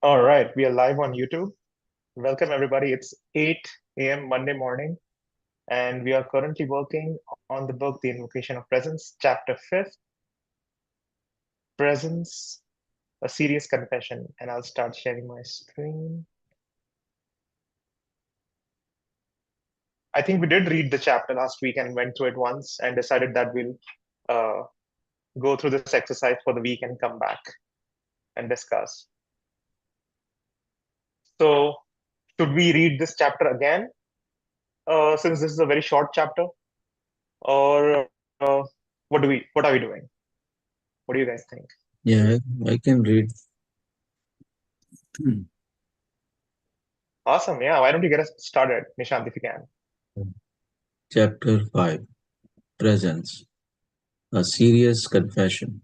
All right, we are live on YouTube. Welcome, everybody. It's 8 a.m. Monday morning, and we are currently working on the book, The Invocation of Presence, Chapter 5th, Presence, a Serious Confession. And I'll start sharing my screen. I think we did read the chapter last week and went through it once and decided that we'll uh, go through this exercise for the week and come back and discuss. So, should we read this chapter again, since this is a very short chapter, or what are we doing? What do you guys think? Yeah, I can read. Awesome. Yeah. Why don't you get us started, Nishant, if you can? Chapter 5 Presence A Serious Confession.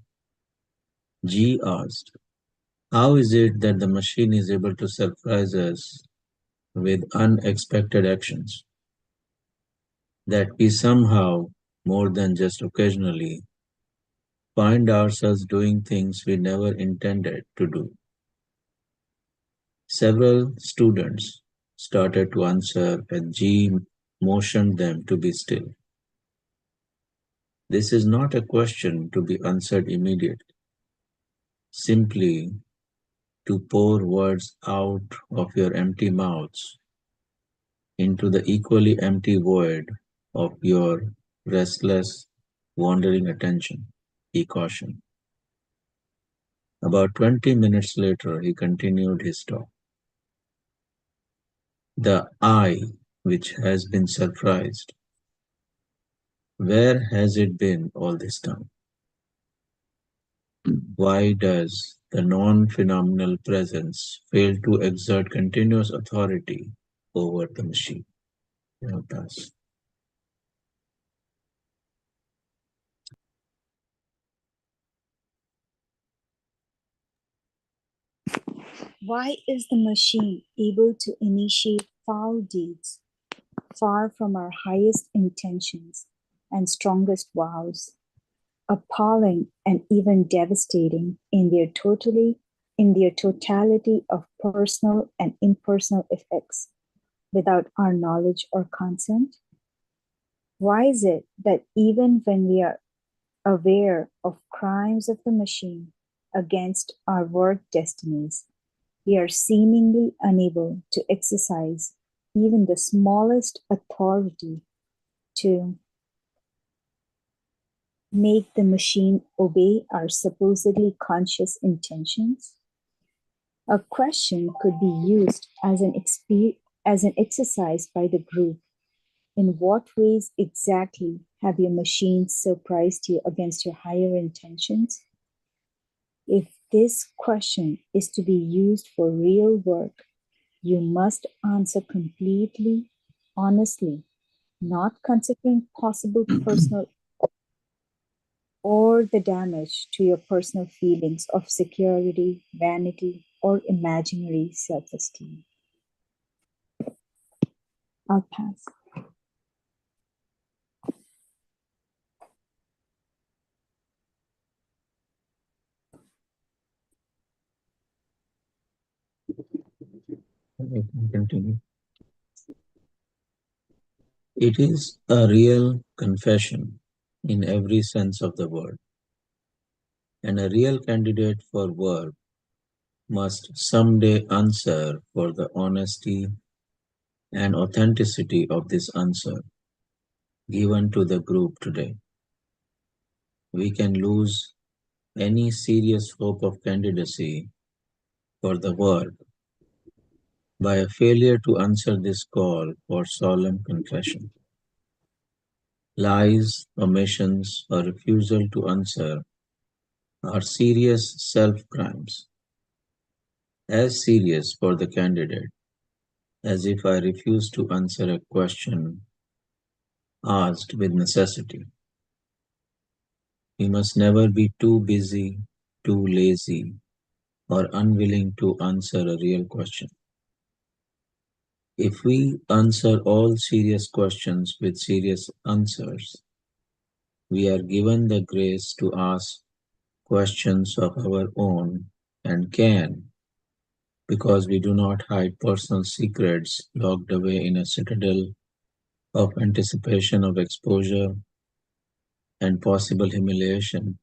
G asked, how is it that the machine is able to surprise us with unexpected actions? That we somehow, more than just occasionally, find ourselves doing things we never intended to do. Several students started to answer as G motioned them to be still. This is not a question to be answered immediately. Simply to pour words out of your empty mouths into the equally empty void of your restless, wandering attention, he cautioned. About 20 minutes later, he continued his talk. The I, which has been surprised, where has it been all this time? Why does the non phenomenal presence fail to exert continuous authority over the machine? Thus, Why is the machine able to initiate foul deeds far from our highest intentions and strongest vows, appalling and even devastating in their totality of personal and impersonal effects without our knowledge or consent? Why is it that even when we are aware of crimes of the machine against our work destinies, we are seemingly unable to exercise even the smallest authority to make the machine obey our supposedly conscious intentions? A question could be used as an exercise by the group. In what ways exactly have your machines surprised you against your higher intentions? If this question is to be used for real work, you must answer completely, honestly, not considering possible personal or the damage to your personal feelings of security, vanity, or imaginary self esteem. I'll pass. I can continue. It is a real confession in every sense of the word, and a real candidate for work must someday answer for the honesty and authenticity of this answer given to the group today. We can lose any serious hope of candidacy for the work by a failure to answer this call for solemn confession. Lies, omissions, or refusal to answer are serious self crimes, as serious for the candidate as if I refuse to answer a question asked with necessity. We must never be too busy, too lazy, or unwilling to answer a real question. If we answer all serious questions with serious answers, we are given the grace to ask questions of our own and can, because we do not hide personal secrets locked away in a citadel of anticipation of exposure and possible humiliation.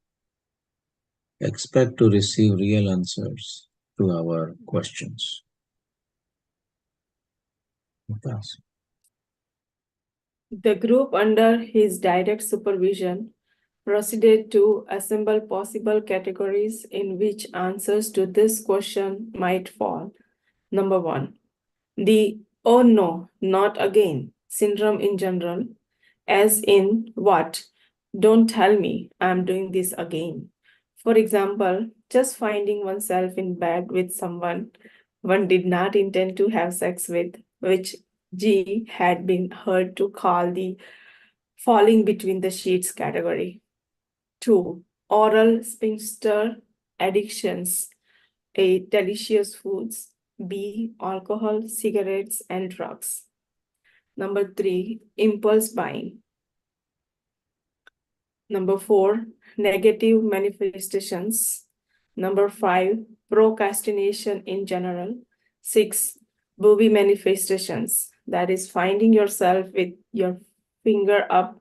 Expect to receive real answers to our questions. Pass. The group, under his direct supervision, proceeded to assemble possible categories in which answers to this question might fall. Number one, the "oh no, not again" syndrome in general, as in what? Don't tell me I'm doing this again. For example, just finding oneself in bed with someone one did not intend to have sex with, which G had been heard to call the falling between the sheets category. 2. Oral sphincter addictions. A. Delicious foods. B. Alcohol, cigarettes, and drugs. Number 3. Impulse buying. Number 4. Negative manifestations. Number 5. Procrastination in general. 6. Booby manifestations. That is finding yourself with your finger up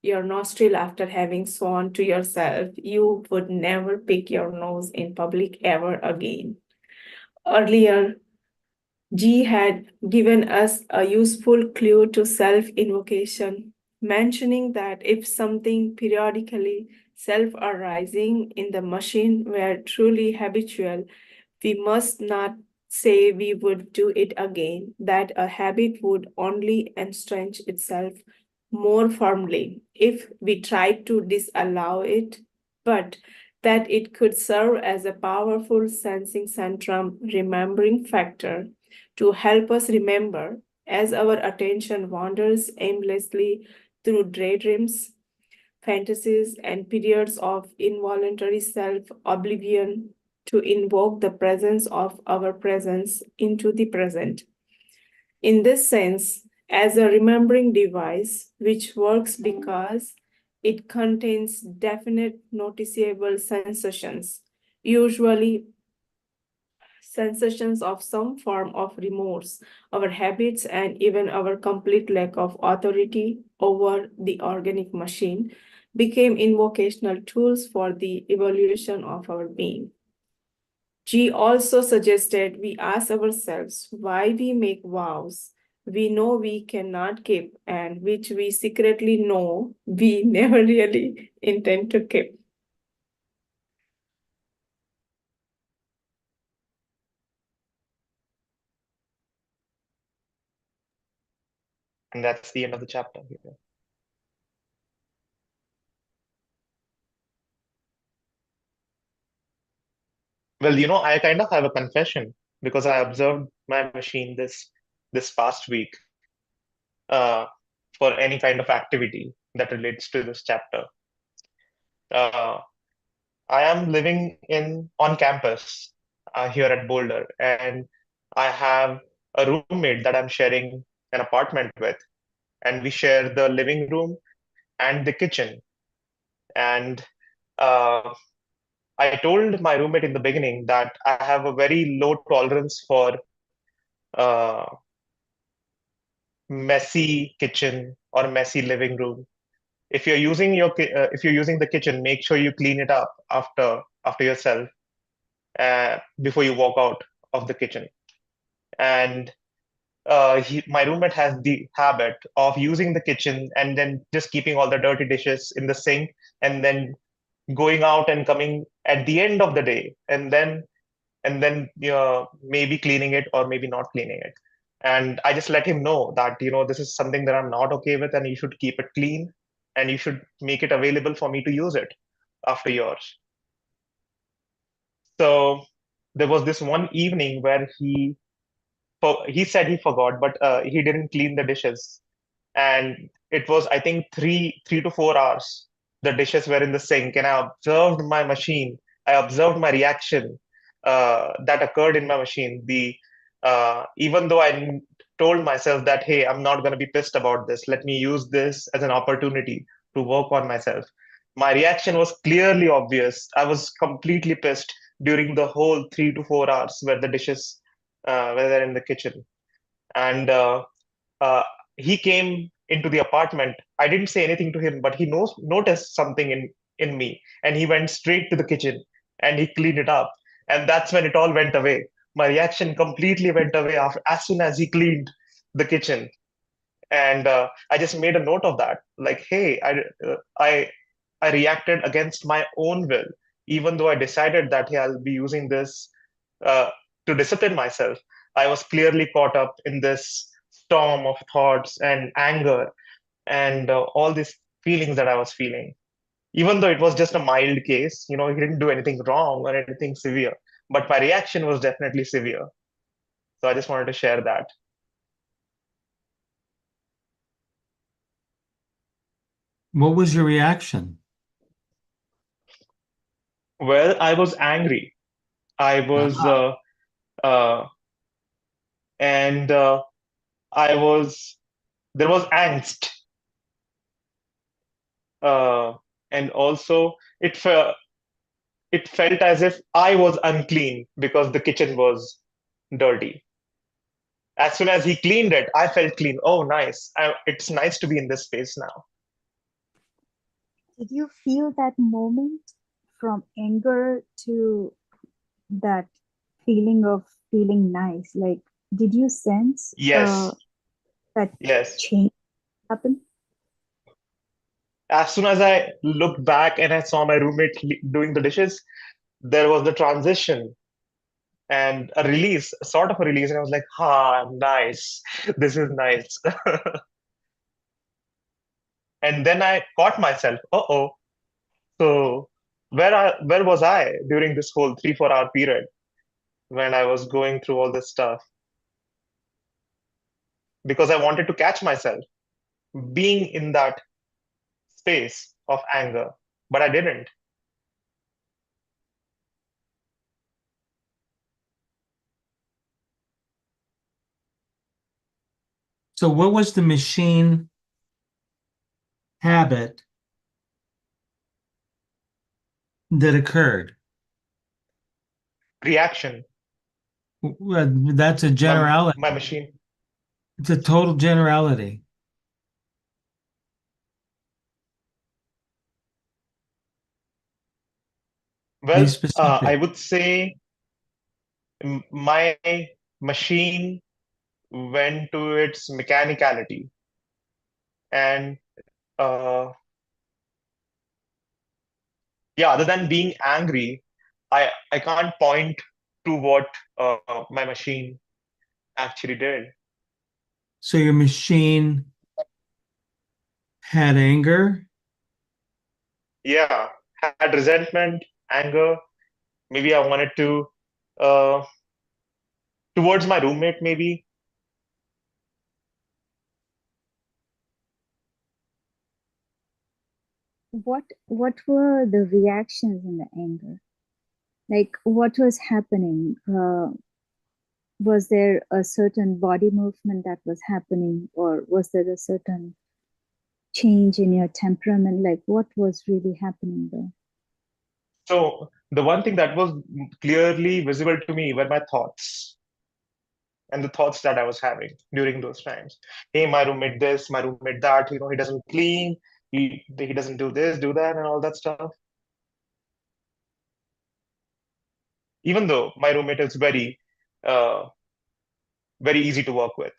your nostril after having sworn to yourself you would never pick your nose in public ever again. Earlier, G had given us a useful clue to self-invocation, mentioning that if something periodically self-arising in the machine were truly habitual, we must not say we would do it again, that a habit would only entrench itself more firmly if we tried to disallow it, but that it could serve as a powerful sensing centrum remembering factor to help us remember as our attention wanders aimlessly through daydreams, fantasies, and periods of involuntary self oblivion to invoke the presence of our presence into the present. In this sense, as a remembering device which works because it contains definite noticeable sensations, usually sensations of some form of remorse, our habits, and even our complete lack of authority over the organic machine became invocational tools for the evolution of our being. G also suggested we ask ourselves why we make vows we know we cannot keep and which we secretly know we never really intend to keep. And that's the end of the chapter here. Well, I kind of have a confession because I observed my machine this past week uh, for any kind of activity that relates to this chapter. Uh, I am living on campus here at Boulder, and I have a roommate that I'm sharing an apartment with, and we share the living room and the kitchen. And uh, I told my roommate in the beginning that I have a very low tolerance for uh, messy kitchen or messy living room. If you're using the kitchen, make sure you clean it up after yourself before you walk out of the kitchen. And my roommate has the habit of using the kitchen and then just keeping all the dirty dishes in the sink and then going out and coming at the end of the day and then maybe cleaning it or maybe not cleaning it. And I just let him know that this is something that I'm not okay with, and you should keep it clean, and you should make it available for me to use it after yours. So there was this one evening where he said he forgot, but he didn't clean the dishes, and it was, I think, 3 to 4 hours. The dishes were in the sink, and I observed my machine. I observed my reaction that occurred in my machine. The Even though told myself that, hey, I'm not going to be pissed about this. Let me use this as an opportunity to work on myself. My reaction was clearly obvious. I was completely pissed during the whole 3 to 4 hours where the dishes when they're in the kitchen. And uh, he came into the apartment. I didn't say anything to him, but he noticed something in me, and he went straight to the kitchen and he cleaned it up. And that's when it all went away. My reaction completely went away as soon as he cleaned the kitchen. And I just made a note of that. Like, hey, I reacted against my own will, even though I decided that, hey, I'll be using this uh, to discipline myself. I was clearly caught up in this storm of thoughts and anger and all these feelings that I was feeling. Even though it was just a mild case, he didn't do anything wrong or anything severe, but my reaction was definitely severe. So I just wanted to share that. What was your reaction? Well, I was angry. I was, uh, and there was angst, uh, and also it felt as if I was unclean because the kitchen was dirty. As soon as he cleaned it, I felt clean. Oh, nice! It's nice to be in this space now. Did you feel that moment from anger to that feeling of feeling nice? Like, did you sense Yes, that yes. change happen? As soon as I looked back and I saw my roommate doing the dishes, there was the transition and a release, sort of a release, and I was like, nice. This is nice. And then I caught myself, uh-oh. So where was I during this whole 3-4 hour period when I was going through all this stuff? Because I wanted to catch myself being in that space of anger, but I didn't. So what was the machine habit that occurred? Reaction. That's a generality. My machine. It's a total generality. Be Well, I specific. would say my machine went to its mechanicality. And yeah, other than being angry, I can't point to what my machine actually did. So your machine had anger. Yeah, had resentment, anger. Maybe I wanted to uh, towards my roommate, maybe. What were the reactions in the anger? Like, what was happening? Was there a certain body movement that was happening, or was there a certain change in your temperament? Like, what was really happening there? So the one thing that was clearly visible to me were my thoughts and the thoughts that I was having during those times. Hey, my roommate this, my roommate that, he doesn't clean, he doesn't do this, do that, and all that stuff. Even though my roommate is uh, very easy to work with.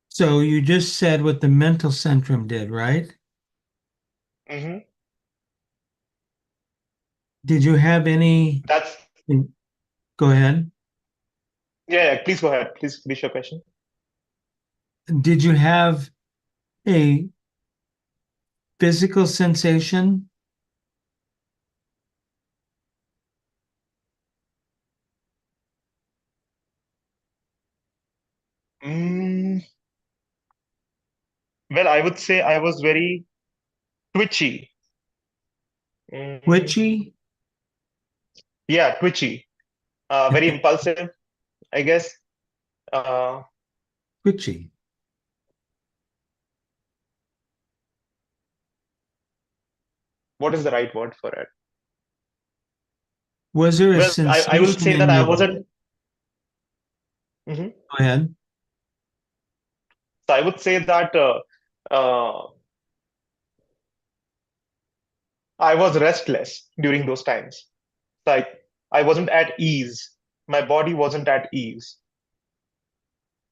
So you just said what the mental centrum did, right? Hmm. Did you have any? That's Go ahead. yeah. Please go ahead. Please finish your question. Did you have a physical sensation? Mm, well, I would say I was very twitchy. Mm, Twitchy? yeah, twitchy. Very impulsive, I guess. Uh, Twitchy. what is the right word for it? Was there a Well, I will sensation say that in I your, wasn't. Mhm. go ahead. So I would say that uh, I was restless during those times. Like I wasn't at ease. My body wasn't at ease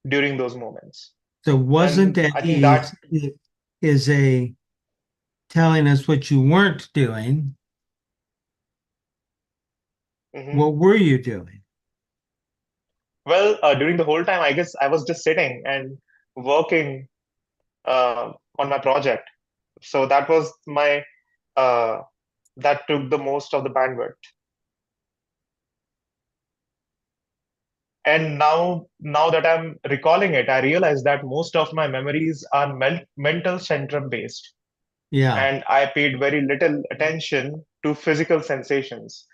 during those moments. So wasn't And at I think that ease is a telling us what you weren't doing. mhm. What were you doing? Well, during the whole time, I guess I was just sitting and working on my project. So that was my uh, that took the most of the bandwidth. And now that I'm recalling it, I realize that most of my memories are mental centrum based, Yeah. and I paid very little attention to physical sensations,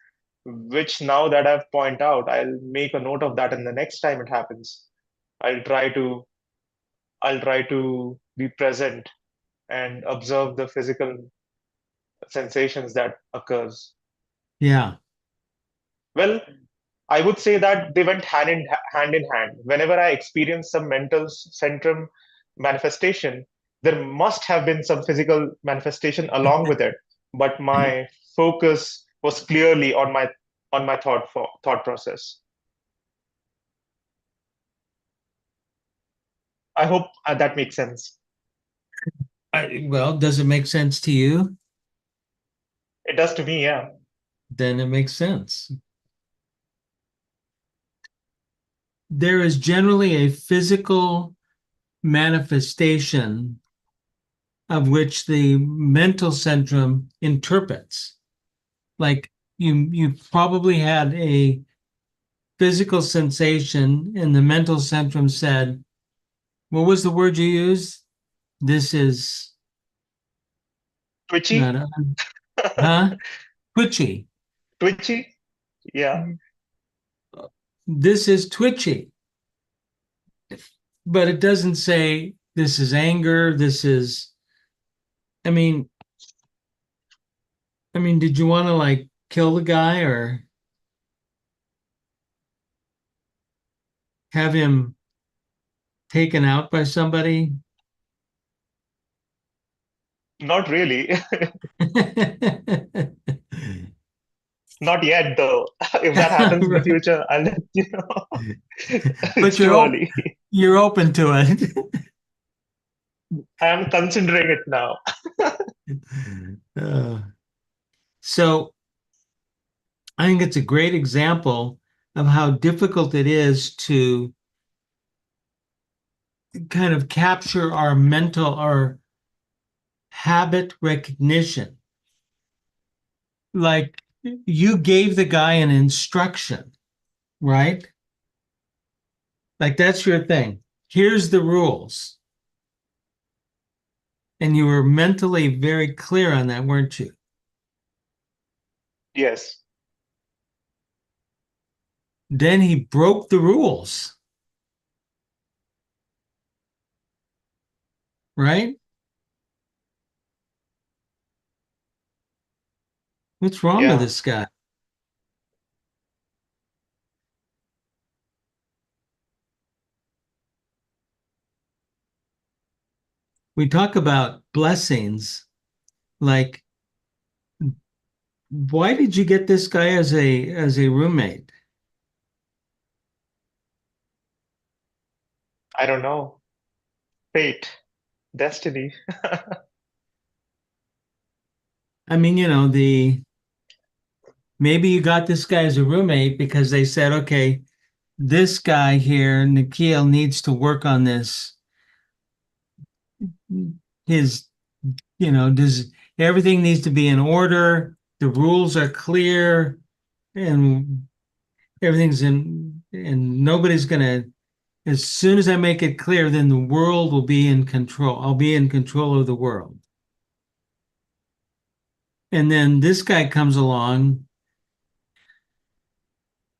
which now that I've point out, I'll make a note of that, and the next time it happens, I'll try to I'll try to be present and observe the physical sensations that occurs. Yeah. Well, I would say that they went hand in hand. Whenever I experienced some mental centrum manifestation, there must have been some physical manifestation along with it. But my focus was clearly on my thought process. I hope that makes sense. Well, does it make sense to you? It does to me, yeah. Then it makes sense. There is generally a physical manifestation of which the mental centrum interprets. Like you probably had a physical sensation and the mental centrum said, what was the word you used? This is not Twitchy, huh? Twitchy. twitchy, yeah, This is twitchy. But it doesn't say this is anger, this is I mean, did you want to like kill the guy or have him taken out by somebody? not really. Not yet, though. If that happens in the Right. future, I'll let you know. But It's too early. you're open to it. I am considering it now. Uh, so I think it's a great example of how difficult it is to kind of capture our habit recognition. Like you gave the guy an instruction, right? Like that's your thing. Here's the rules. And you were mentally very clear on that, weren't you? Yes. Then he broke the rules, right? What's wrong with Yeah. this guy? We talk about blessings, like why did you get this guy as a roommate? I don't know. Fate, destiny. I mean, the maybe you got this guy as a roommate because they said, okay, this guy here, Nikhil, needs to work on this. His, does everything needs to be in order. The rules are clear and everything's in, and nobody's gonna, as soon as I make it clear, then the world will be in control. I'll be in control of the world. And then this guy comes along.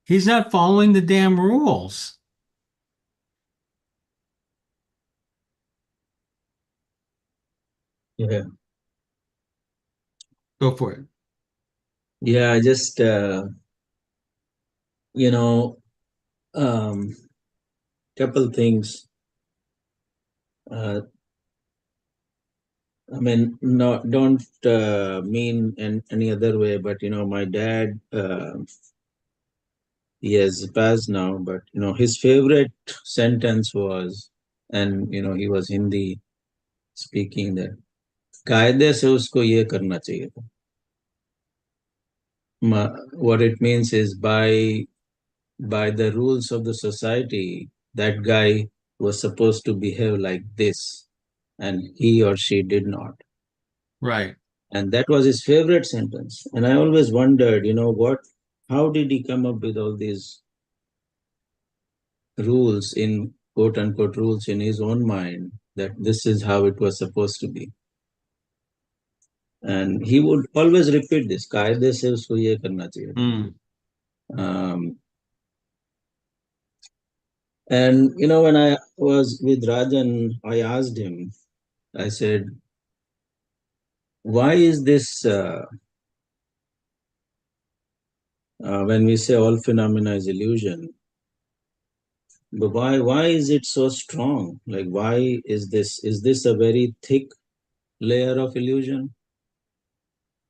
He's not following the damn rules. Yeah. Go for it. Yeah, I just you know, couple things. I mean, no, don't mean in any other way, but my dad, he has passed now, but his favorite sentence was, and he was Hindi speaking, that कायदे से उसको ये करना चाहिए था. What it means is, by the rules of the society, that guy was supposed to behave like this, and he or she did not. Right. And that was his favorite sentence. And I always wondered, how did he come up with all these rules, in quote unquote rules, in his own mind, that this is how it was supposed to be. And he would always repeat this, कायदे से उसको ये करना चाहिए था. And when I was with Rajan, I asked him, I said, why is this, when we say all phenomena is illusion, but why is it so strong? Like, why is this a very thick layer of illusion?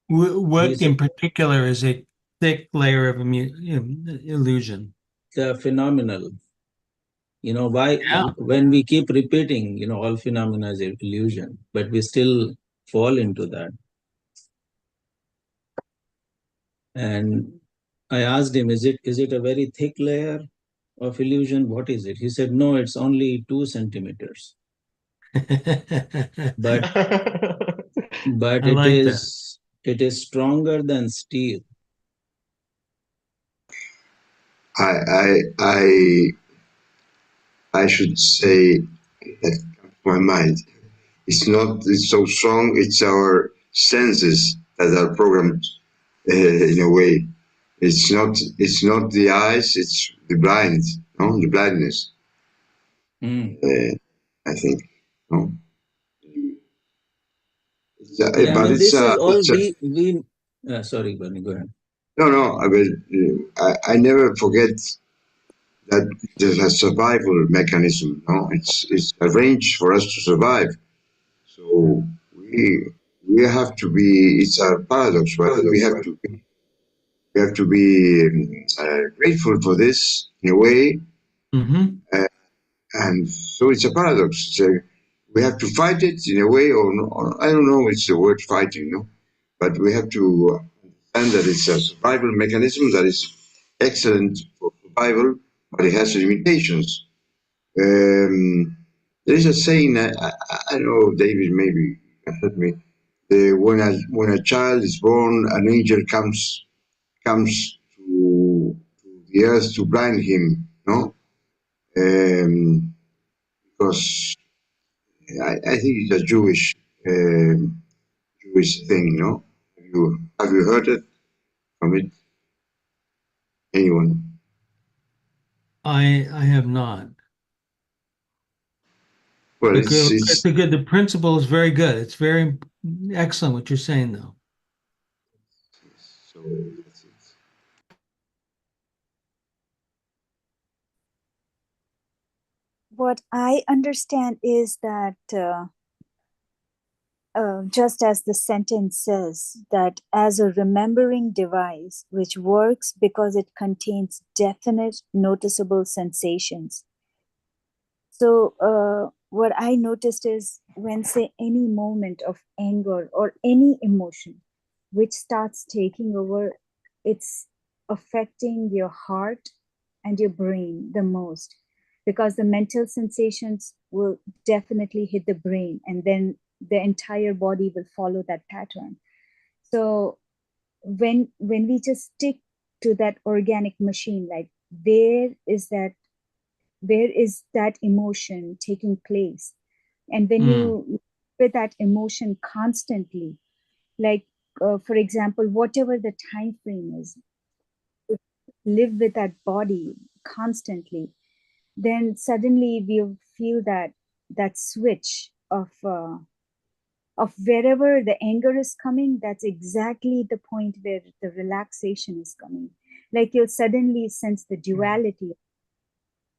What He said, in particular is a thick layer of illusion? the phenomenal. Why, Yeah. when we keep repeating, all phenomena is illusion, but we still fall into that. And I asked him, is it a very thick layer of illusion? What is it? He said, no, it's only 2 centimeters. But I like that. it is stronger than steel. I should say that comes to my mind. It's so strong. It's our senses that are programmed in a way. It's not the eyes. It's the blind. No, the blindness. I think. No. Yeah, I But mean, this is all it's a, sorry, Bernie, go ahead. no. I never forget that there's a survival mechanism. No, it's arranged for us to survive. So we have to be. It's a paradox, right? We have to be grateful for this in a way, and so it's a paradox. We have to fight it in a way, or I don't know. It's the word fighting, no, but we have to understand that it's a survival mechanism that is excellent for survival, but it has limitations. There is a saying, I don't know, David, maybe you can help me. When a child is born, an angel comes to the earth to blind him, no? Because I think it's a Jewish thing, no? Have you heard it from it? Anyone? I have not. Well, The principle is very good. It's very excellent what you're saying, though. So that's it. What I understand is that just as the sentence says, that as a remembering device which works because it contains definite noticeable sensations. So what I noticed is, when, say, any moment of anger or any emotion which starts taking over, it's affecting your heart and your brain the most, because the mental sensations will definitely hit the brain, and then the entire body will follow that pattern. So when we just stick to that organic machine, like, where is that emotion taking place? And when you with that emotion constantly, like, for example, whatever the time frame is, live with that body constantly, then suddenly we'll feel that switch of of wherever the anger is coming, that's exactly the point where the relaxation is coming. Like you'll suddenly sense the duality.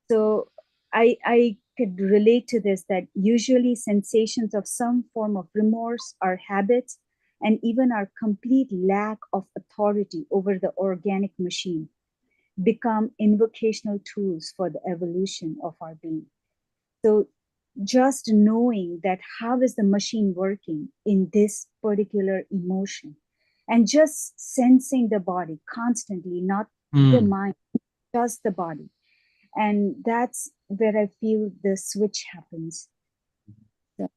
So I could relate to this, that usually sensations of some form of remorse, our habits, and even our complete lack of authority over the organic machine become invocational tools for the evolution of our being. So just knowing that how is the machine working in this particular emotion, and just sensing the body constantly, not the mind, just the body. And that's where I feel the switch happens. So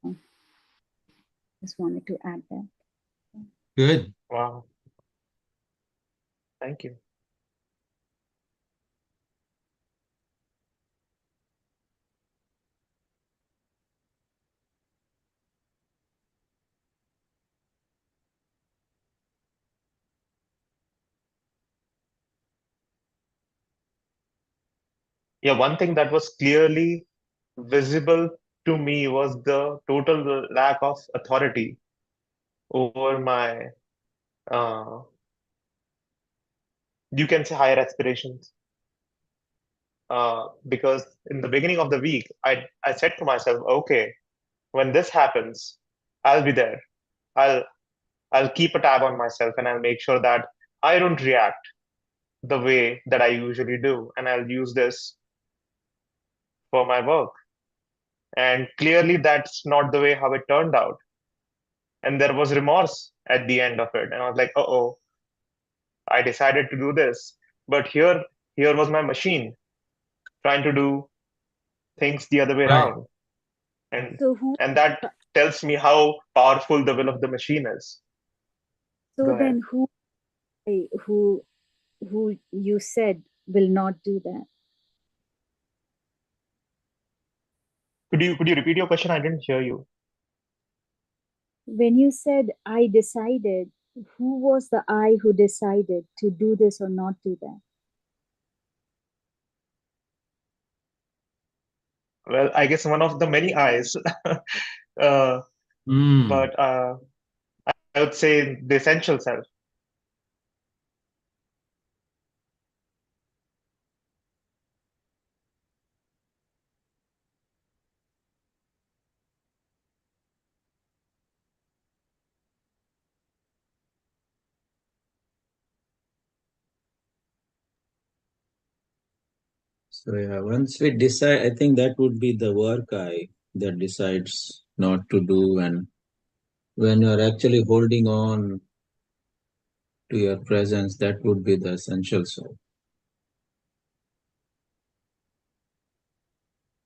just wanted to add that. Good. Wow. Thank you. Yeah, one thing that was clearly visible to me was the total lack of authority over my, uh, you can say, higher aspirations. Because in the beginning of the week, I said to myself, okay, when this happens, I'll be there. I'll I'll keep a tab on myself and I'll make sure that I don't react the way that I usually do, and I'll use this for my work. And clearly, that's not the way how it turned out. And there was remorse at the end of it, and I was like, oh, I decided to do this, but here was my machine trying to do things the other way Right. around, and So who? and that tells me how powerful the will of the machine is. Go So ahead. then who you said will not do that? Could you repeat your question? I didn't hear you. When you said I decided, who was the I who decided to do this or not do that? Well, I guess one of the many eyes, uh, but I would say the essential self. So yeah, once we decide, I think that would be the work eye that decides not to do, and when you're actually holding on to your presence, that would be the essential soul.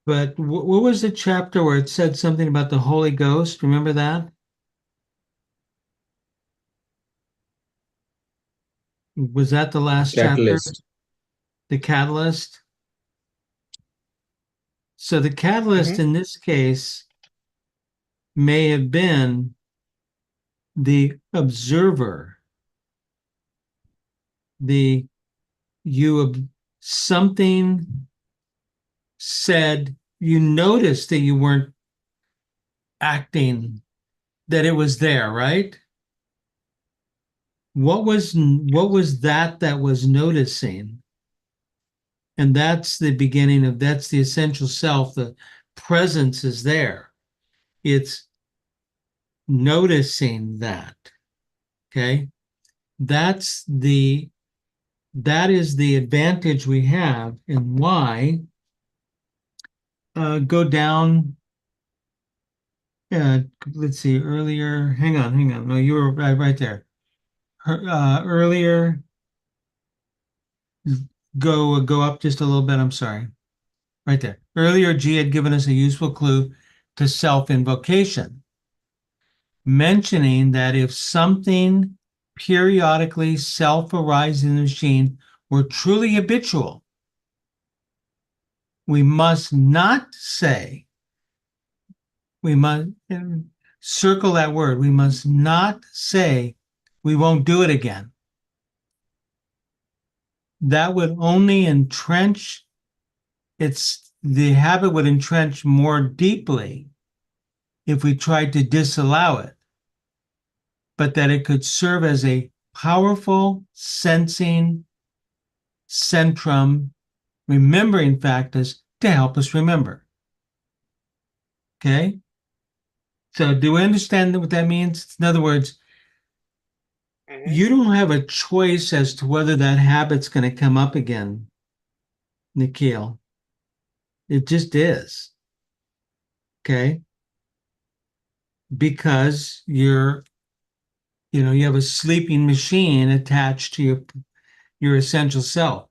But what was the chapter where it said something about the Holy Ghost? Remember that? Was that the last chapter? Catalyst. The catalyst? So the catalyst Hmm. in this case may have been the observer, the something said, you noticed that you weren't acting, that it was there, right? What was that was noticing? And that's the beginning of, that's the essential self. The presence is there. It's noticing that. Okay. That is the advantage we have, and why go down. Let's see, earlier. Hang on. No, you were right there. Earlier, go up just a little bit. I'm sorry. Right there. Earlier, G had given us a useful clue to self-invocation, mentioning that if something periodically self-arises in the machine were truly habitual, we must not say, we must circle that word, we must not say we won't do it again. That would only entrench, the habit would entrench more deeply if we tried to disallow it. but that it could serve as a powerful sensing centrum, remembering factors to help us remember. Okay? So do we understand what that means? In other words, Mhm. you don't have a choice as to whether that habit's going to come up again, Nikhil. It just is. Okay? Because you have a sleeping machine attached to your essential self.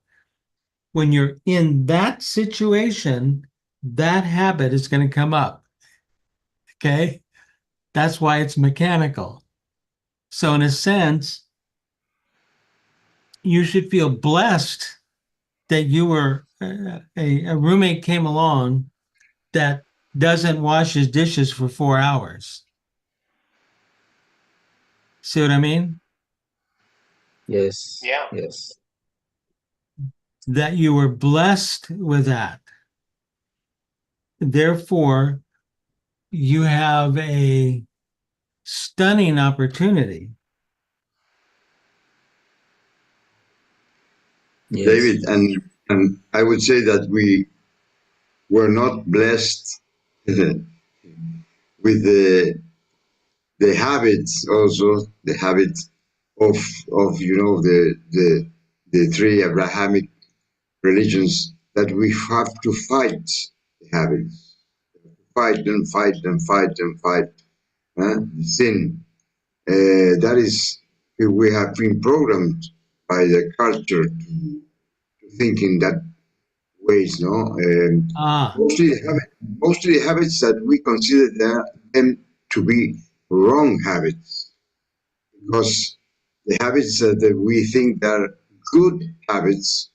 When you're in that situation, that habit is going to come up. Okay? That's why it's mechanical. So in a sense, you should feel blessed that you were a roommate came along that doesn't wash his dishes for 4 hours. See what I mean? Yes. Yeah. Yes. That you were blessed with that. Therefore, you have a stunning opportunity. Yes. David, and I would say that we were not blessed with the habits, also the habit of the three Abrahamic religions, that we have to fight the habits, fight and fight and fight and fight sin. That is, we have been programmed by the culture to think in that ways, no? Ah, Mostly the habits that we consider them to be wrong habits, because the habits that we think are good habits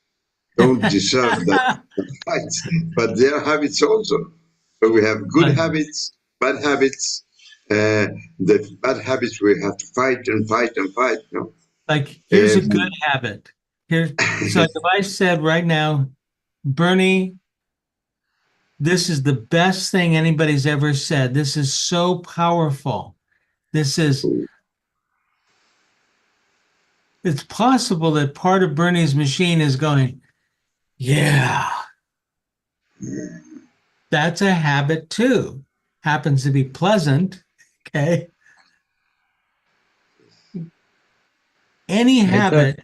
don't deserve that fight, but they are habits also. So we have good like, habits, bad habits. The bad habits we have to fight and fight and fight. No, like here's a good um, habit. So if I said right now, Bernie, this is the best thing anybody's ever said. This is so powerful. It's possible that part of Bernie's machine is going, yeah, that's a habit too. Happens to be pleasant. Okay. Any I thought, habit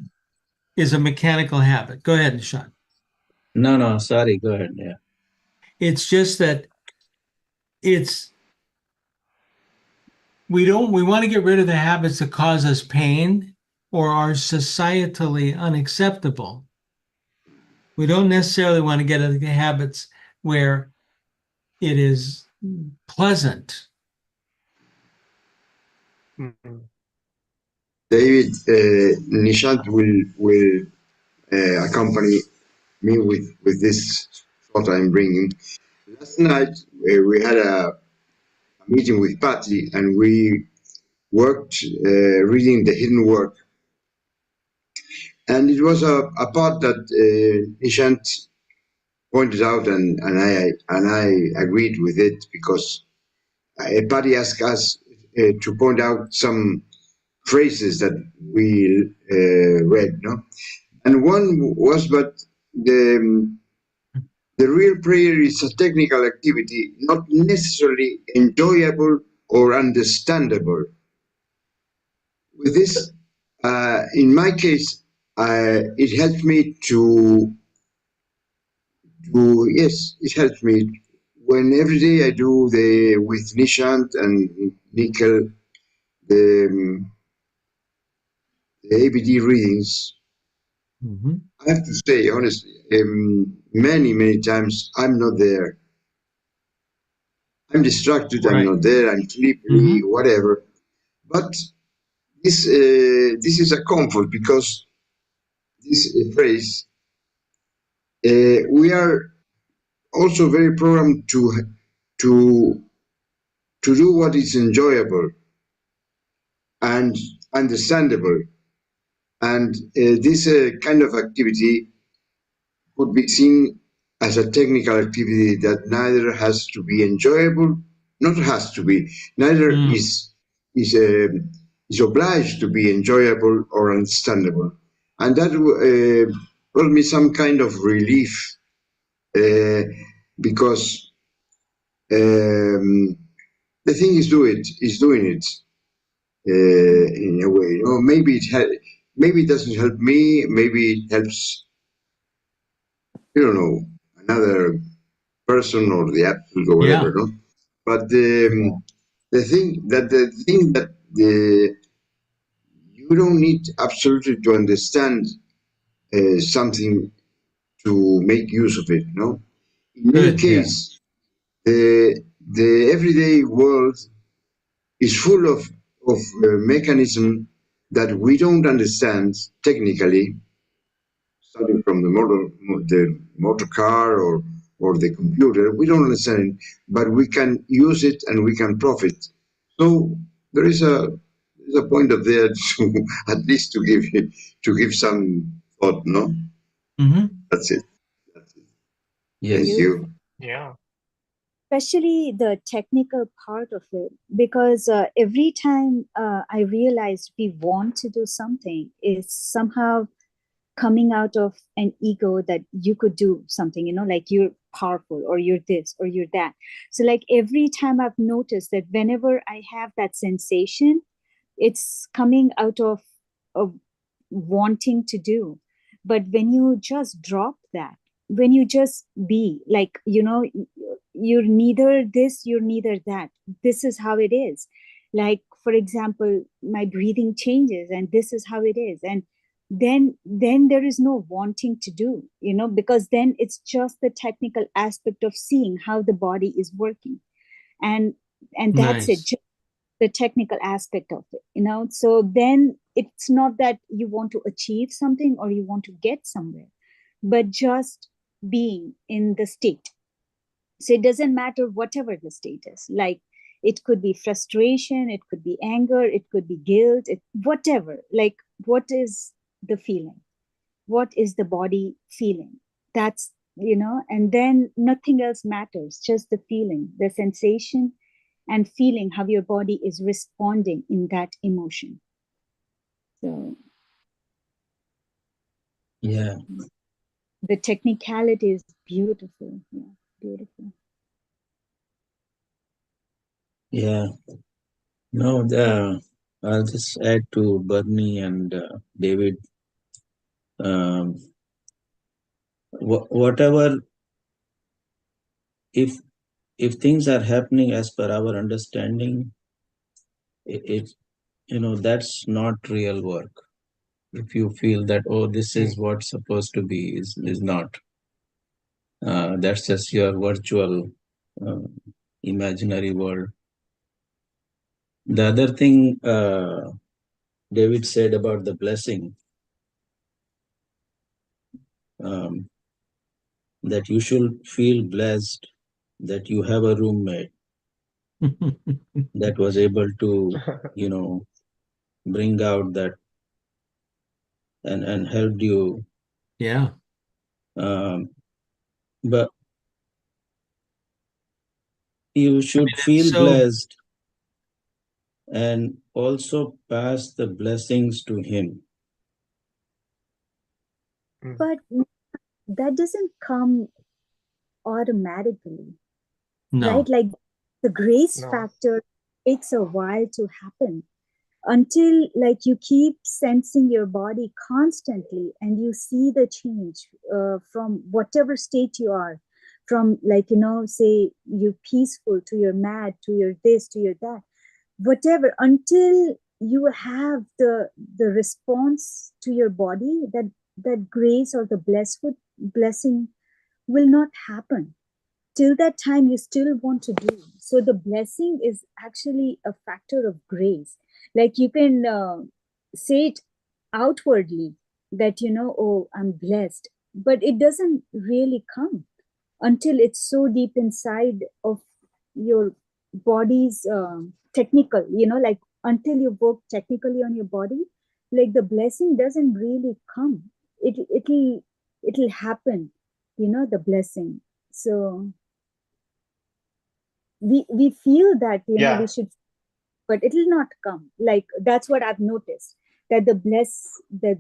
is a mechanical habit. Go ahead, Nishan. no, sorry, go ahead. Yeah. It's just that it's we want to get rid of the habits that cause us pain or are societally unacceptable. We don't necessarily want to get into the habits where it is pleasant. Mhm. David, Nishant will accompany me with this thought I'm bringing. Last night we had a meeting with Patty, and we worked reading the hidden work, and it was a part that Nishant pointed out, and I agreed with it, because Patty asked us to point out some phrases that we read, no, and one was, but the real prayer is a technical activity, not necessarily enjoyable or understandable. With this, in my case, it helped me yes, it helped me when every day I do with Nishant and Nickel the, the ABD readings. Mm-hmm. I have to say honestly, many times I'm not there. I'm distracted. I'm Right. not there. I'm sleepy, Mm-hmm. whatever. But this is a comfort, because this phrase, we are also very programmed to to do what is enjoyable and understandable, and this kind of activity could be seen as a technical activity that neither has to be enjoyable, not has to be, neither Mm. is is obliged to be enjoyable or understandable. And that brought me some kind of relief because the thing is doing it in a way. You know, maybe it doesn't help me. Maybe it helps, you don't know, another person or the absolute or whatever. Yeah. No, but the thing that you don't need absolutely to understand something to make use of it. No, in any Good. Yeah. case, the everyday world is full of mechanism that we don't understand technically, starting from the motor car or the computer. We don't understand it, but we can use it and we can profit. So there is a point of there to at least to give some thought. No, Hmm. that's it. That's it. Thank Yes. Beautiful. you. Yeah. Especially the technical part of it, because every time I realized we want to do something is somehow coming out of an ego that you could do something, you know, like you're powerful or you're this or you're that. So like every time I've noticed that whenever I have that sensation, it's coming out of wanting to do. But when you just drop that, when you just be like, you know, you're neither this, you're neither that, this is how it is. Like for example, my breathing changes and this is how it is. And then there is no wanting to do, you know, because then it's just the technical aspect of seeing how the body is working. and and that's it, Nice. just the technical aspect of it, you know. So then it's not that you want to achieve something or you want to get somewhere, but just being in the state. So it doesn't matter whatever the state is. Like it could be frustration, it could be anger, it could be guilt, whatever. Like what is the feeling? What is the body feeling? That's, you know, and then nothing else matters, just the feeling, the sensation, and feeling how your body is responding in that emotion. So Yeah. the technicality is beautiful. Yeah, beautiful. Yeah. No, I'll just add to Bernie and David. Um, whatever, if things are happening as per our understanding, it that's not real work. If you feel that, oh, this Mm. is what's supposed to be, is not. That's just your virtual, uh, imaginary world. The other thing David said about the blessing, um, that you should feel blessed that you have a roommate that was able to, bring out that and helped you. Yeah. Um, but you should feel So blessed and also pass the blessings to him. Mm. But that doesn't come automatically, right? no. Like the grace No. factor takes a while to happen, until like you keep sensing your body constantly and you see the change from whatever state you are, from like, you know, say you're peaceful to you're mad to you're this to you're that, whatever, until you have the response to your body, that grace or the blessing will not happen. Till that time you still want to do. So the blessing is actually a factor of grace. Like you can say it outwardly that, you know, oh, I'm blessed, but it doesn't really come until it's so deep inside of your body's technical, you know, like until you work technically on your body, like the blessing doesn't really come. It'll happen, you know, the blessing. So we feel that, you know, Yeah. we should but it will not come. Like, that's what I've noticed, that the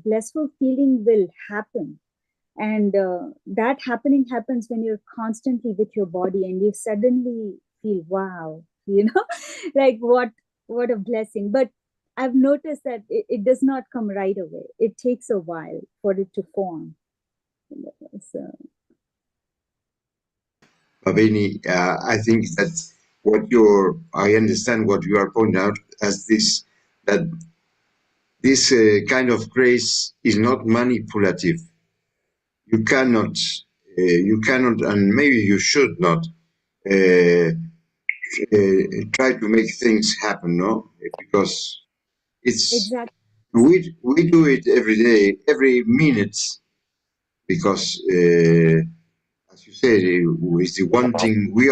blissful feeling will happen. And that happening happens when you're constantly with your body and you suddenly feel, wow, like what a blessing. But I've noticed that it does not come right away. It takes a while for it to form. So, Babini, I think that I understand what you are pointing out as that this kind of grace is not manipulative. You cannot, and maybe you should not try to make things happen, no? Because it's exactly. we do it every day, every minute, because as you said, it's the one thing we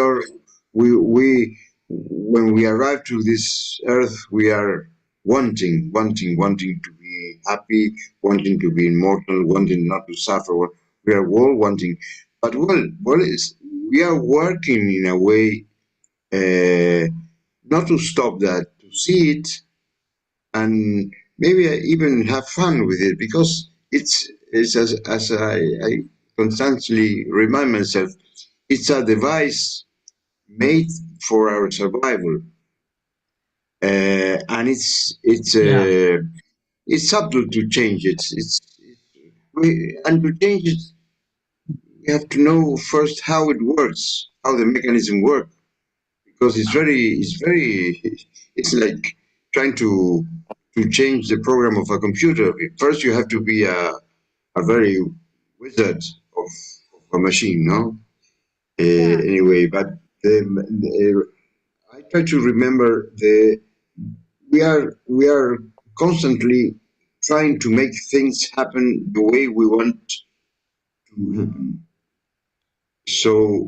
when we arrive to this earth, we are wanting to be happy, wanting to be immortal, wanting not to suffer. We are all wanting, but we are working in a way not to stop that, to see it, and maybe even have fun with it, because it's as I constantly remind myself, it's a device made for our survival, and Yeah. it's up to change it. And to change it, we have to know first how it works, how the mechanism works, because it's like trying to change the program of a computer. First, you have to be a very wizard of a machine, no? Yeah. Anyway, but I try to remember we are constantly trying to make things happen the way we want to happen. So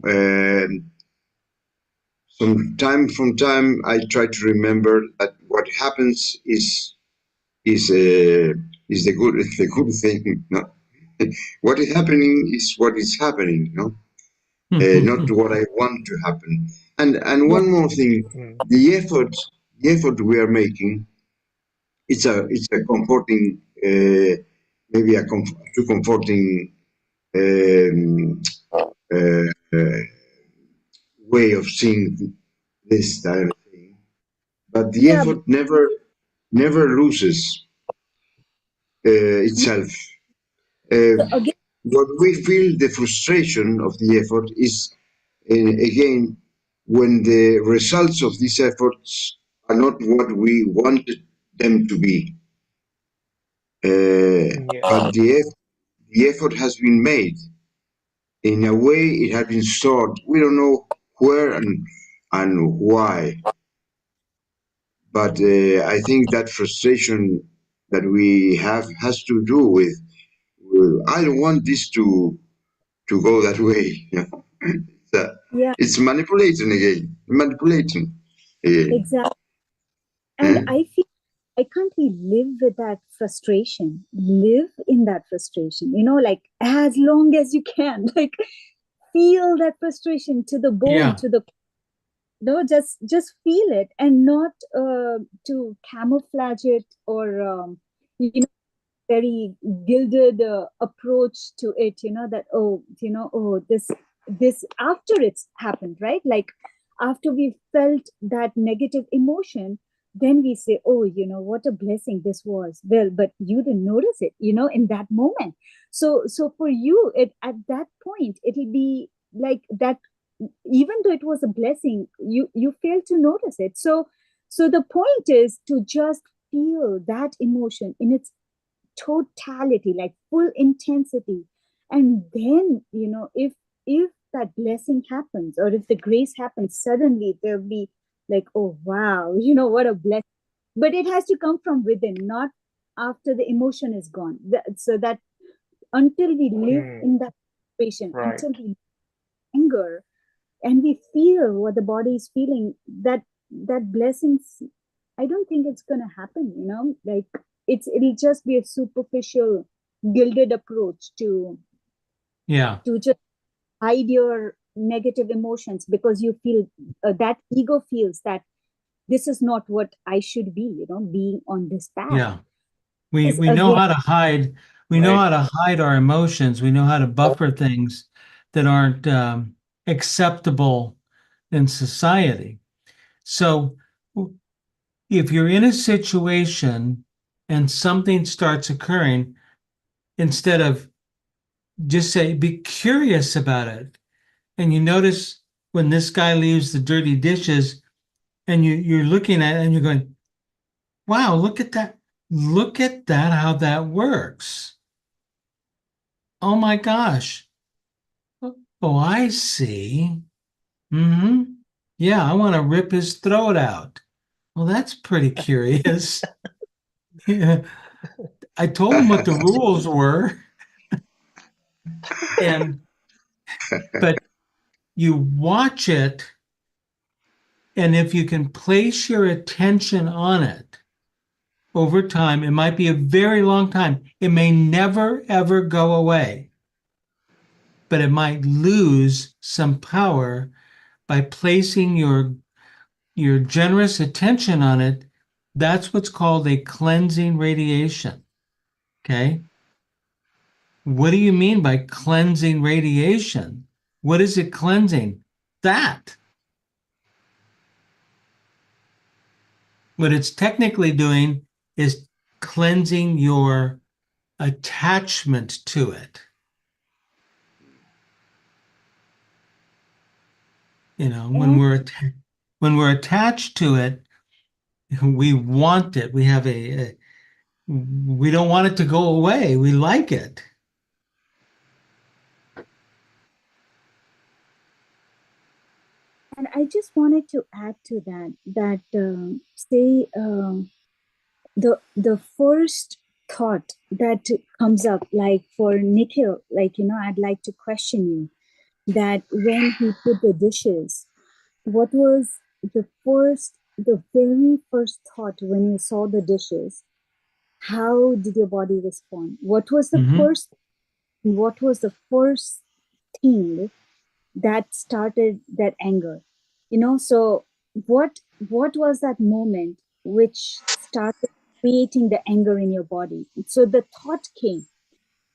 from time, I try to remember that what happens is the good thing. No? What is happening is what is happening. No, not what I want to happen. And Yeah. one more thing, Mm. the effort we are making, it's a comforting, maybe too comforting um, uh, way of seeing this type of thing. But the Yeah. effort never loses Yeah. itself. Uh, So again, what we feel the frustration of the effort is again when the results of these efforts are not what we wanted them to be. But Yes. the effort has been made in a way, it has been stored. We don't know where and why. But I think that frustration that we have has to do with I don't want this to go that way. You know? yeah, It's manipulating again, manipulating again. exactly. And Eh? I feel, why can't we live with that frustration? Live in that frustration, like as long as you can, like feel that frustration to the bone, Yeah. to the no, just feel it, and not to camouflage it, or very gilded approach to it, that, oh, this after it's happened, right? Like, after we felt that negative emotion, then we say, oh, what a blessing this was. Well, but you didn't notice it, in that moment. So for you, it at that point, it'll be like that. Even though it was a blessing, you failed to notice it. So the point is to just feel that emotion in its totality, like full intensity. And then, if that blessing happens, or if the grace happens, suddenly there'll be like, oh wow, what a blessing. But it has to come from within, not after the emotion is gone. So that until we live Mm. in that situation, Right. until we anger, and we feel what the body is feeling, that blessings, I don't think it's going to happen, like it'll just be a superficial gilded approach Yeah. to just hide your negative emotions, because you feel that ego feels that this is not what I should be, being on this path. Yeah. We Is know again, how to hide. We know Right. how to hide our emotions. We know how to buffer things that aren't acceptable in society. So if you're in a situation and something starts occurring, instead of just say, be curious about it. And you notice when this guy leaves the dirty dishes and you're looking at it and you're going, wow, look at that. Look at that, how that works. Oh my gosh. Oh, I see. Mm-hmm. Yeah, I want to rip his throat out. Well, that's pretty curious. Yeah. I told him what the rules were. And but you watch it, and if you can place your attention on it over time, it might be a very long time. It may never ever go away, but it might lose some power by placing your generous attention on it. That's what's called a cleansing radiation. Okay. What do you mean by cleansing radiation? What is it cleansing? That. What it's technically doing is cleansing your attachment to it. When we're attached to it, we want it. We have we don't want it to go away. We like it. and I just wanted to add to that say the first thought that comes up, like for Nikhil, I'd like to question you that when he put the dishes, what was the very first thought when you saw the dishes? How did your body respond? What was the first thing that started that anger? So what was that moment which started creating the anger in your body? So the thought came,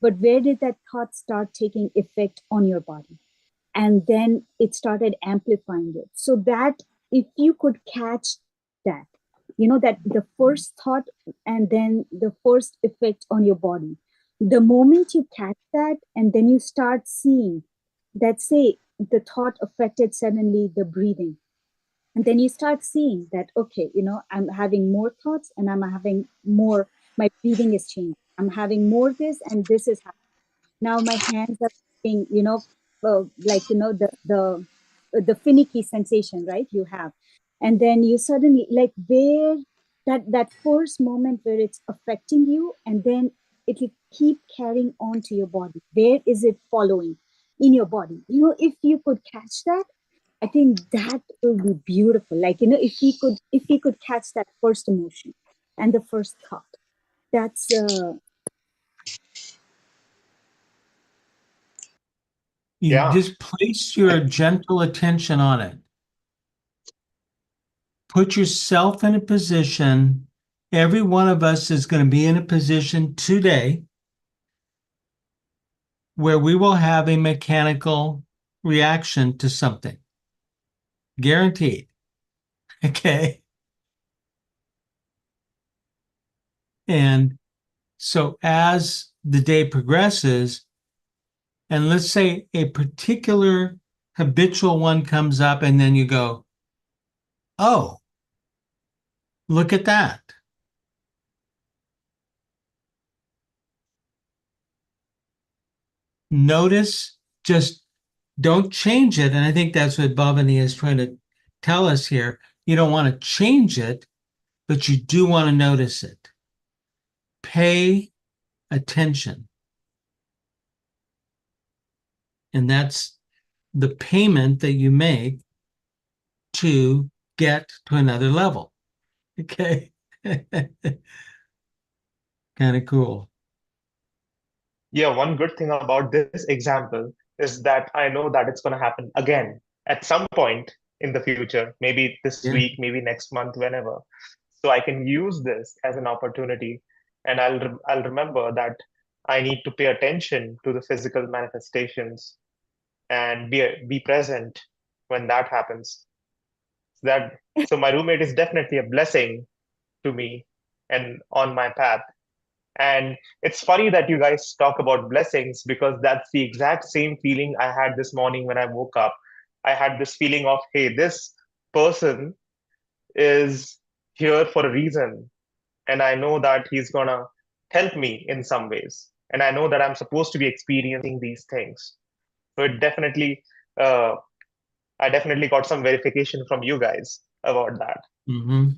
but where did that thought start taking effect on your body? And then it started amplifying it. So that if you could catch that, that the first thought and then the first effect on your body, the moment you catch that and then you start seeing that, say the thought affected suddenly the breathing, and then you start seeing that, okay, I'm having more thoughts and I'm having more, my breathing is changing, I'm having more this and this is happening. Now my hands are being, the finicky sensation, right? You have, and then you suddenly, like, where that first moment where it's affecting you, and then it will keep carrying on to your body. Where is it following in your body? If you could catch that, I think that will be beautiful. Like, if he could catch that first emotion and the first thought, that's You Yeah. just place your gentle attention on it. Put yourself in a position. Every one of us is going to be in a position today where we will have a mechanical reaction to something. Guaranteed. Okay. And so as the day progresses, and let's say a particular habitual one comes up, and then you go, oh, look at that. Notice, just don't change it. And I think that's what Bhavani is trying to tell us here. You don't want to change it, but you do want to notice it. Pay attention. And that's the payment that you make to get to another level. Okay. Kind of cool. Yeah, one good thing about this example is that I know that it's going to happen again at some point. in the future, maybe this Yeah. week, maybe next month, whenever. So I can use this as an opportunity, and I'll remember that I need to pay attention to the physical manifestations and be present when that happens. That so my roommate is definitely a blessing to me and on my path. And it's funny that you guys talk about blessings because that's the exact same feeling I had this morning when I woke up. I had this feeling of, hey, this person is here for a reason. And I know that he's going to help me in some ways. And I know that I'm supposed to be experiencing these things. So uh, I definitely got some verification from you guys about that. Mm-hmm.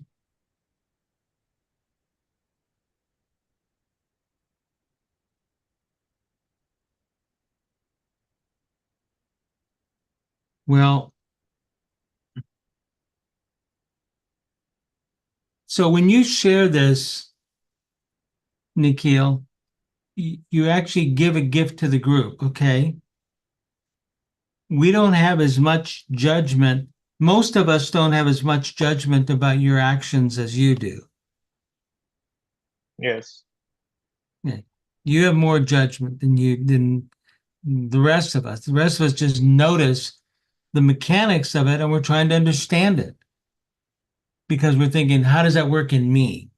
Well, so when you share this, Nikhil, you actually give a gift to the group, okay? We don't have as much judgment. Most of us don't have as much judgment about your actions as you do. Yes. Yeah. You have more judgment than the rest of us. The rest of us just notice the mechanics of it and we're trying to understand it because we're thinking, how does that work in me?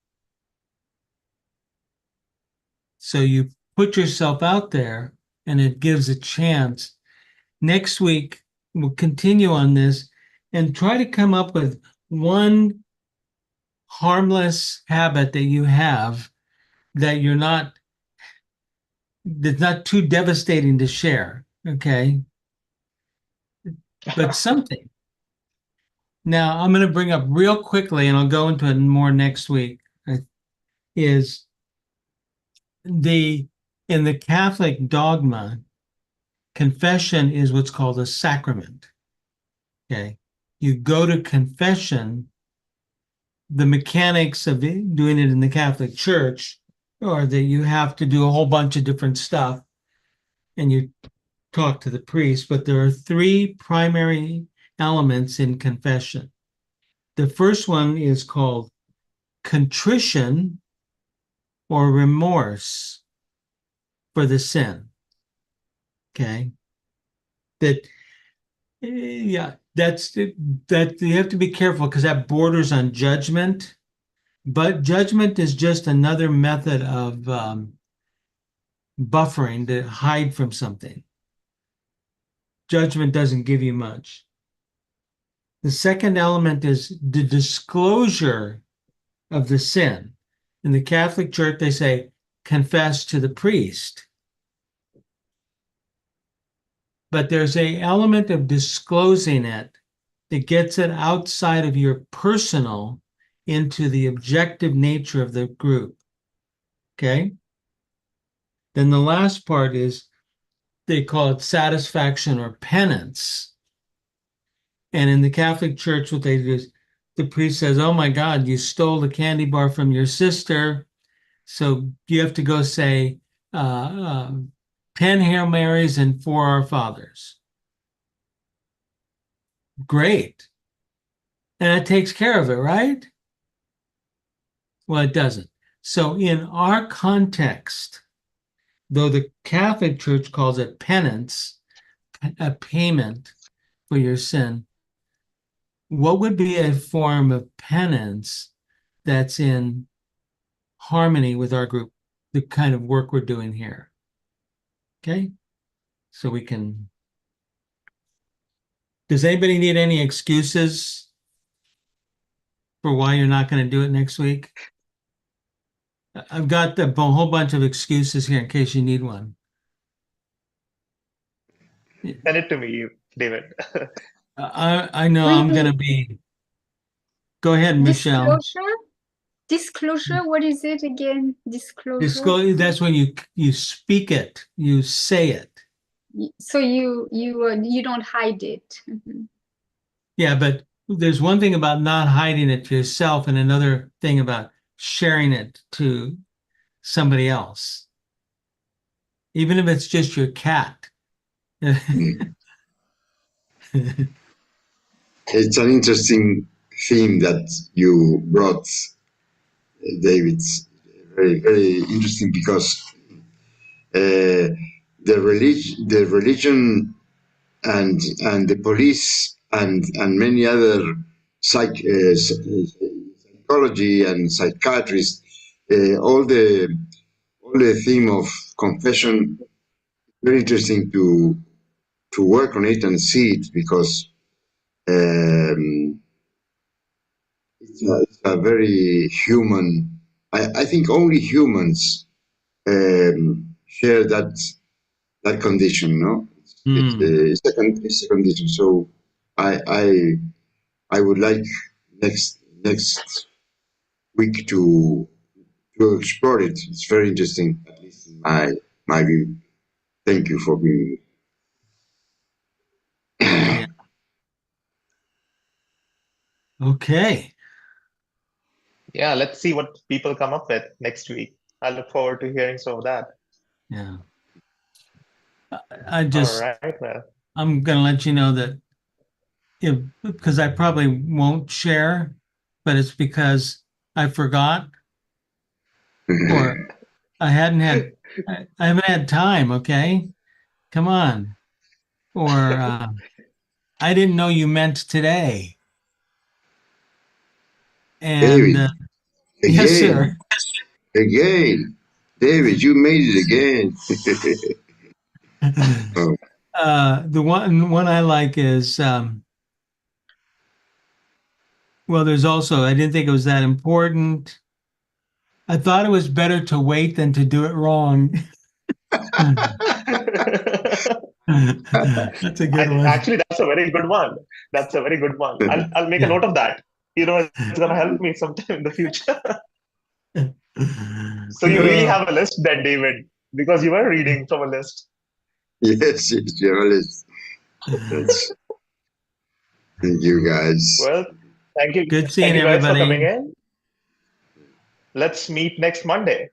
So you put yourself out there and it gives a chance. Next week, we'll continue on this and try to come up with one harmless habit that you have that that's not too devastating to share. Okay. But something. Now, I'm going to bring up real quickly, and I'll go into it more next week, is in the Catholic dogma, confession is what's called a sacrament. Okay. You go to confession, the mechanics of doing it in the Catholic Church are that you have to do a whole bunch of different stuff and you talk to the priest, but there are three primary elements in confession. The first one is called contrition or remorse for the sin. Okay. That, yeah, that you have to be careful because that borders on judgment. But judgment is just another method of buffering to hide from something. Judgment doesn't give you much. The second element is the disclosure of the sin. In the Catholic Church, they say, confess to the priest. But there's an element of disclosing it that gets it outside of your personal into the objective nature of the group. Okay? Then the last part is they call it satisfaction or penance. And in the Catholic Church, what they do is the priest says, oh my God, you stole the candy bar from your sister. So you have to go say 10 Hail Marys and 4 Our Fathers. Great. And that takes care of it, right? Well, it doesn't. So in our context, though the Catholic Church calls it penance, a payment for your sin, what would be a form of penance that's in harmony with our group, the kind of work we're doing here? Okay. So we can. Does anybody need any excuses for why you're not going to do it next week? I've got a whole bunch of excuses here in case you need one. Send it to me, David. I know I'm going to be. Go ahead, Michelle. Disclosure, what is it again? Disclosure. That's when you speak it, you say it. So you don't hide it. Mhm. Yeah, but there's one thing about not hiding it to yourself and another thing about sharing it to somebody else. Even if it's just your cat. it's an interesting theme that you brought, David. Very, very interesting because the religion and the police and many other psychology and psychiatrists, all the theme of confession. Very interesting to work on it and see it because it's a very human. I think only humans share that condition. No, it's a condition. So I I I would like next week to explore it. It's very interesting, at least in my view. Thank you for being. Yeah. Okay. Yeah, let's see what people come up with next week. I look forward to hearing some of that. Yeah. All right, well. I'm going to let you know that because I probably won't share, but it's because I forgot or I haven't had time. Okay. Come on. Or I didn't know you meant today. And David, yes, sir. again, David, you made it again. Oh. The one I like is well, there's also I didn't think it was that important. I thought it was better to wait than to do it wrong. That's a good one. Actually, that's a very good one. That's a very good one. I'll make a note of that. It's gonna help me sometime in the future. So you really have a list then, David, because you were reading from a list. Yes, journalist. That's, thank you guys. Well, thank you. Good seeing Thank you guys for everybody. coming in. Let's meet next Monday.